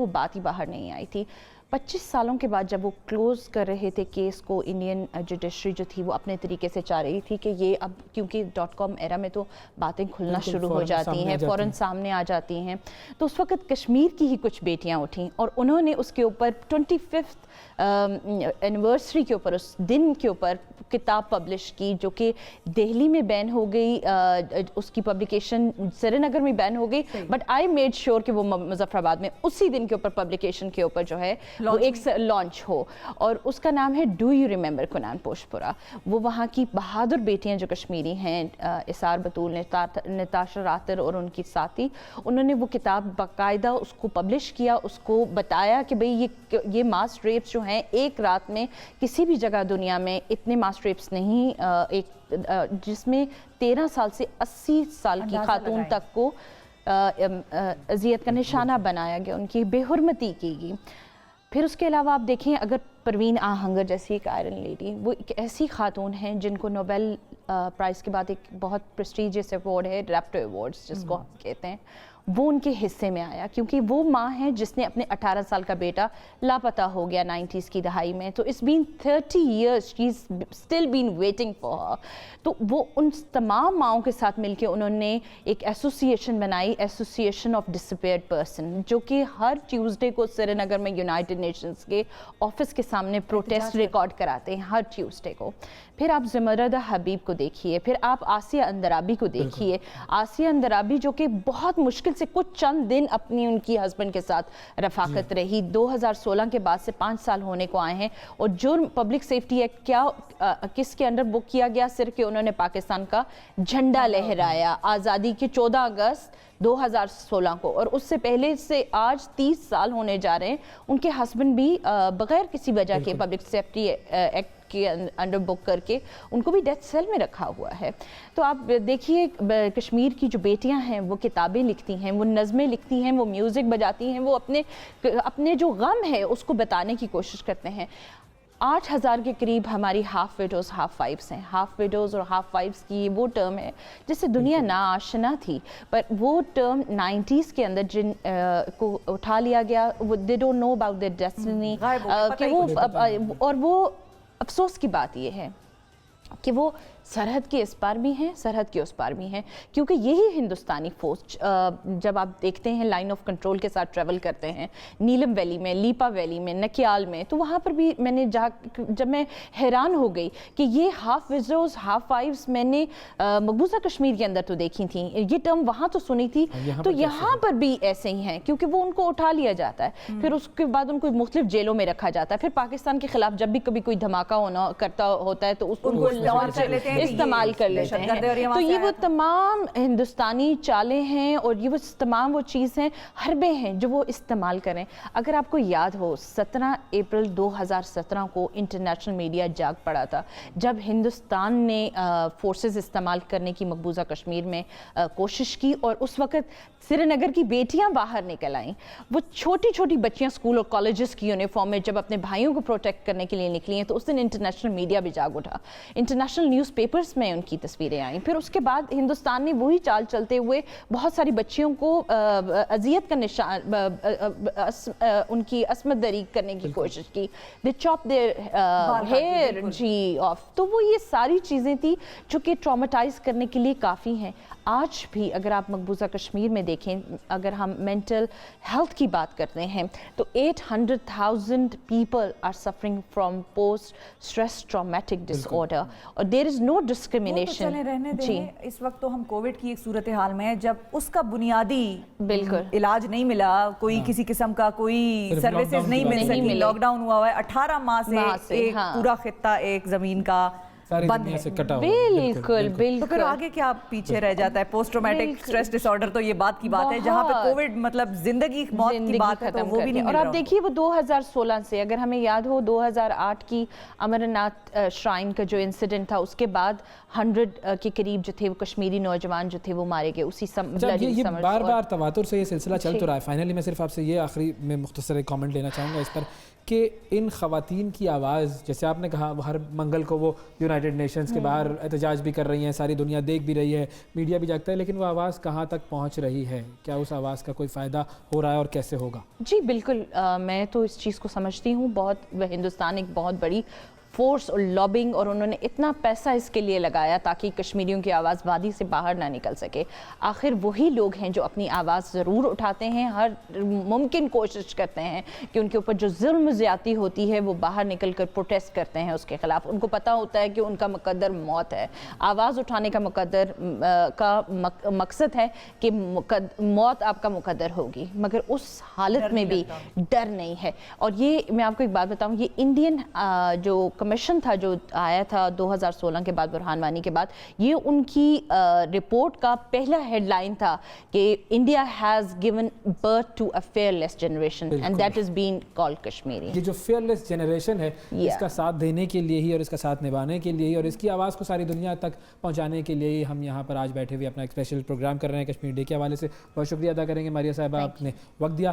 وہ بات ہی باہر نہیں آئی تھی. 25 سالوں کے بعد جب وہ کلوز کر رہے تھے کیس کو، انڈین جوڈیشری جو تھی وہ اپنے طریقے سے چاہ رہی تھی کہ یہ اب کیونکہ .com ایرا میں تو باتیں کھلنا شروع ہو جاتی ہیں، فوراً سامنے آ جاتی ہیں، تو اس وقت کشمیر کی ہی کچھ بیٹیاں اٹھیں اور انہوں نے اس کے اوپر 25th اینیورسری کے اوپر، اس دن کے اوپر کتاب پبلش کی جو کہ دہلی میں بین ہو گئی، اس کی پبلیکیشن سری نگر میں بین ہو گئی، بٹ آئی میڈ شیور کہ وہ مظفر آباد میں اسی دن کے اوپر پبلیکیشن کے اوپر جو ہے وہ ایک لانچ ہو، اور اس کا نام ہے ڈو یو ریممبر کنان پوشپورہ. وہ وہاں کی بہادر بیٹیاں جو کشمیری ہیں، اسار بطول، نتاشا راتر اور ان کی ساتھی، انہوں نے وہ کتاب باقاعدہ اس کو پبلش کیا، اس کو بتایا کہ بھئی یہ ماس ریپس جو ہیں ایک رات میں کسی بھی جگہ دنیا میں اتنے ماس ریپس نہیں، ایک جس میں 13 سال سے 80 سال کی خاتون تک کو اذیت کا نشانہ بنایا گیا، ان کی بے حرمتی کی گئی. پھر اس کے علاوہ آپ دیکھیں اگر پروین آہنگر جیسی ایک آئرن لیڈی، وہ ایک ایسی خاتون ہیں جن کو نوبل پرائز کے بعد ایک بہت پریسٹیجیس ایوارڈ ہے، ریپٹو ایوارڈز جس کو ہم کہتے ہیں، وہ ان کے حصے میں آیا کیونکہ وہ ماں ہیں جس نے اپنے 18 سال کا بیٹا لاپتہ ہو گیا 90s کی دہائی میں. تو it's been 30 years she's still been waiting for her. تو وہ ان تمام ماؤں کے ساتھ مل کے انہوں نے ایک ایسوسیشن بنائی، ایسوسیشن آف ڈسپیئرڈ پرسن، جو کہ ہر ٹیوزڈے کو سری نگر میں یونائٹڈ نیشنز کے آفس کے سامنے پروٹیسٹ ریکارڈ کراتے ہیں ہر ٹیوزڈے کو. پھر آپ زمردہ حبیب کو دیکھیے، پھر آپ آسیہ اندرابی کو دیکھیے. آسیہ اندرابی جو کہ بہت مشکل سے کچھ چند دن اپنی ان کی ہسبینڈ کے ساتھ رفاقت رہی، 2016 کے بعد سے 5 سال ہونے کو آئے ہیں، اور جرم پبلک سیفٹی ایکٹ کیا کس کے انڈر بک کیا گیا؟ صرف کہ انہوں نے پاکستان کا جھنڈا لہرایا آزادی کے 14 اگست 2016 کو، اور اس سے پہلے سے آج 30 سال ہونے جا رہے ہیں. ان کے ہسبینڈ بھی بغیر کسی وجہ کے پبلک سیفٹی ایکٹ کے انڈر بک کر کے ان کو بھی ڈیتھ سیل میں رکھا ہوا ہے. تو آپ دیکھیے کشمیر کی جو بیٹیاں ہیں وہ کتابیں لکھتی ہیں، وہ نظمیں لکھتی ہیں، وہ میوزک بجاتی ہیں، وہ اپنے جو غم ہے اس کو بتانے کی کوشش کرتے ہیں. 8000 کے قریب ہماری ہاف ویڈوز ہاف وائفز ہیں. ہاف ویڈوز اور ہاف وائفز کی وہ ٹرم ہے جس سے دنیا ناآشنا تھی، پر وہ ٹرم 90s کے اندر جن کو اٹھا لیا گیا، they don't know about their destiny، کہ وہ اور وہ افسوس کی بات یہ ہے کہ وہ سرحد کے اس پار بھی ہیں، سرحد کے اس پار بھی ہیں، کیونکہ یہی ہندوستانی فوج جب آپ دیکھتے ہیں لائن آف کنٹرول کے ساتھ ٹریول کرتے ہیں نیلم ویلی میں، لیپا ویلی میں، نکیال میں، تو وہاں پر بھی میں نے جب میں حیران ہو گئی کہ یہ ہاف ویڈوز ہاف وائفز میں نے مقبوضہ کشمیر کے اندر تو دیکھی تھیں، یہ ٹرم وہاں تو سنی تھی، تو یہاں پر بھی ایسے ہی ہیں کیونکہ وہ ان کو اٹھا لیا جاتا ہے، پھر اس کے بعد ان کو مختلف جیلوں میں رکھا جاتا ہے، پھر پاکستان کے خلاف جب بھی کبھی کوئی دھماکہ ہوتا ہے تو اس کو استعمال کر لیتے ہیں. تو یہ وہ تمام ہندوستانی چالیں ہیں اور یہ وہ تمام وہ چیز ہیں، حربیں ہیں جو وہ استعمال کریں. اگر آپ کو یاد ہو 17 اپریل 2017 کو انٹرنیشنل میڈیا جاگ پڑا تھا جب ہندوستان نے فورسز استعمال کرنے کی مقبوضہ کشمیر میں کوشش کی، اور اس وقت سری نگر کی بیٹیاں باہر نکل آئیں، وہ چھوٹی چھوٹی بچیاں اسکول اور کالجز کی یونیفارم میں جب اپنے بھائیوں کو پروٹیکٹ کرنے کے لیے نکلی ہیں، تو اس دن انٹرنیشنل میڈیا بھی جاگ اٹھا، انٹرنیشنل نیوز پیپرز میں ان کی تصویریں آئیں. پھر اس کے بعد ہندوستان نے وہی چال چلتے ہوئے بہت ساری بچیوں کو اذیت کا نشان، ان کی عصمت دری کرنے کی کوشش کی، دے چاپ دیئر ہیئر جی آف. تو وہ یہ ساری چیزیں تھی جو کہ ٹراماٹائز کرنے کے لیے کافی ہیں. آج بھی اگر آپ مقبوضہ کشمیر میں دیکھیں، اگر ہم مینٹل ہیلتھ کی بات کرتے ہیں تو 800,000 people are suffering from post stress traumatic disorder اور there is no discrimination. چلیں رہنے دیں، اس وقت تو ہم کووڈ کی ایک صورتحال میں ہیں جب اس کا بنیادی علاج نہیں ملا، کوئی کسی قسم کا کوئی سروسز نہیں مل سکی، لاک ڈاؤن ہوا ہے 18 ماہ سے ایک پورا خطہ ایک زمین کا بند ہے. بالکل بالکل. تو پھر آگے کیا پیچھے رہ جاتا ہے؟ Post traumatic stress dis order تو یہ بات کی بات ہے جہاں پہ کووڈ مطلب زندگی موت کی بات ہے تو وہ بھی نہیں مل رہا. اور آپ دیکھیے وہ 2016 سے اگر ہمیں یاد ہو 2008 کی امرناتھ شرائن کا جو انسیڈنٹ تھا، اس کے بعد 100 کے قریب جو تھے وہ کشمیری نوجوان جو تھے وہ مارے گئے اسی یہ بار بار تواتر سے یہ سلسلہ چل تو رہا ہے. فائنلی میں صرف آپ سے یہ آخری میں مختصر ایک کامنٹ لینا چاہوں گا اس پر کہ ان خواتین کی آواز، جیسے آپ نے کہا ہر منگل کو وہ یونائٹڈ نیشنز کے باہر احتجاج بھی کر رہی ہیں، ساری دنیا دیکھ بھی رہی ہے، میڈیا بھی جاگتا ہے، لیکن وہ آواز کہاں تک پہنچ رہی ہے؟ کیا اس آواز کا کوئی فائدہ ہو رہا ہے اور کیسے ہوگا؟ جی بالکل، میں تو اس چیز کو سمجھتی ہوں، ہندوستان ایک بہت بڑی فورس اور لابنگ، اور انہوں نے اتنا پیسہ اس کے لیے لگایا تاکہ کشمیریوں کی آواز وادی سے باہر نہ نکل سکے۔ آخر وہی لوگ ہیں جو اپنی آواز ضرور اٹھاتے ہیں، ہر ممکن کوشش کرتے ہیں کہ ان کے اوپر جو ظلم زیادتی ہوتی ہے وہ باہر نکل کر پروٹیسٹ کرتے ہیں اس کے خلاف۔ ان کو پتہ ہوتا ہے کہ ان کا مقدر موت ہے، آواز اٹھانے کا مقصد ہے کہ موت آپ کا مقدر ہوگی، مگر اس حالت میں بھی ڈر نہیں ہے۔ اور یہ میں آپ کو ایک بات بتاؤں، یہ انڈین جو کمیشن تھا جو آیا تھا 2016 کے بعد، برہان وانی کے بعد، یہ ان کی رپورٹ کا پہلا ہیڈ لائن تھا کہ India has given birth to a fearless generation and that is been called Kashmiri. یہ جو فیئر لیس جنریشن ہے، اس کا ساتھ دینے کے لیے ہی اور اس کا ساتھ نبھانے کے لیے ہی اور اس کی آواز کو ساری دنیا تک پہنچانے کے لیے ہی ہم یہاں پر آج بیٹھے ہوئے اپنا ایک اسپیشل پروگرام کر رہے ہیں کشمیر ڈے کے حوالے سے۔ بہت شکریہ ادا کریں گے ماریہ صاحبہ، آپ نے وقت دیا۔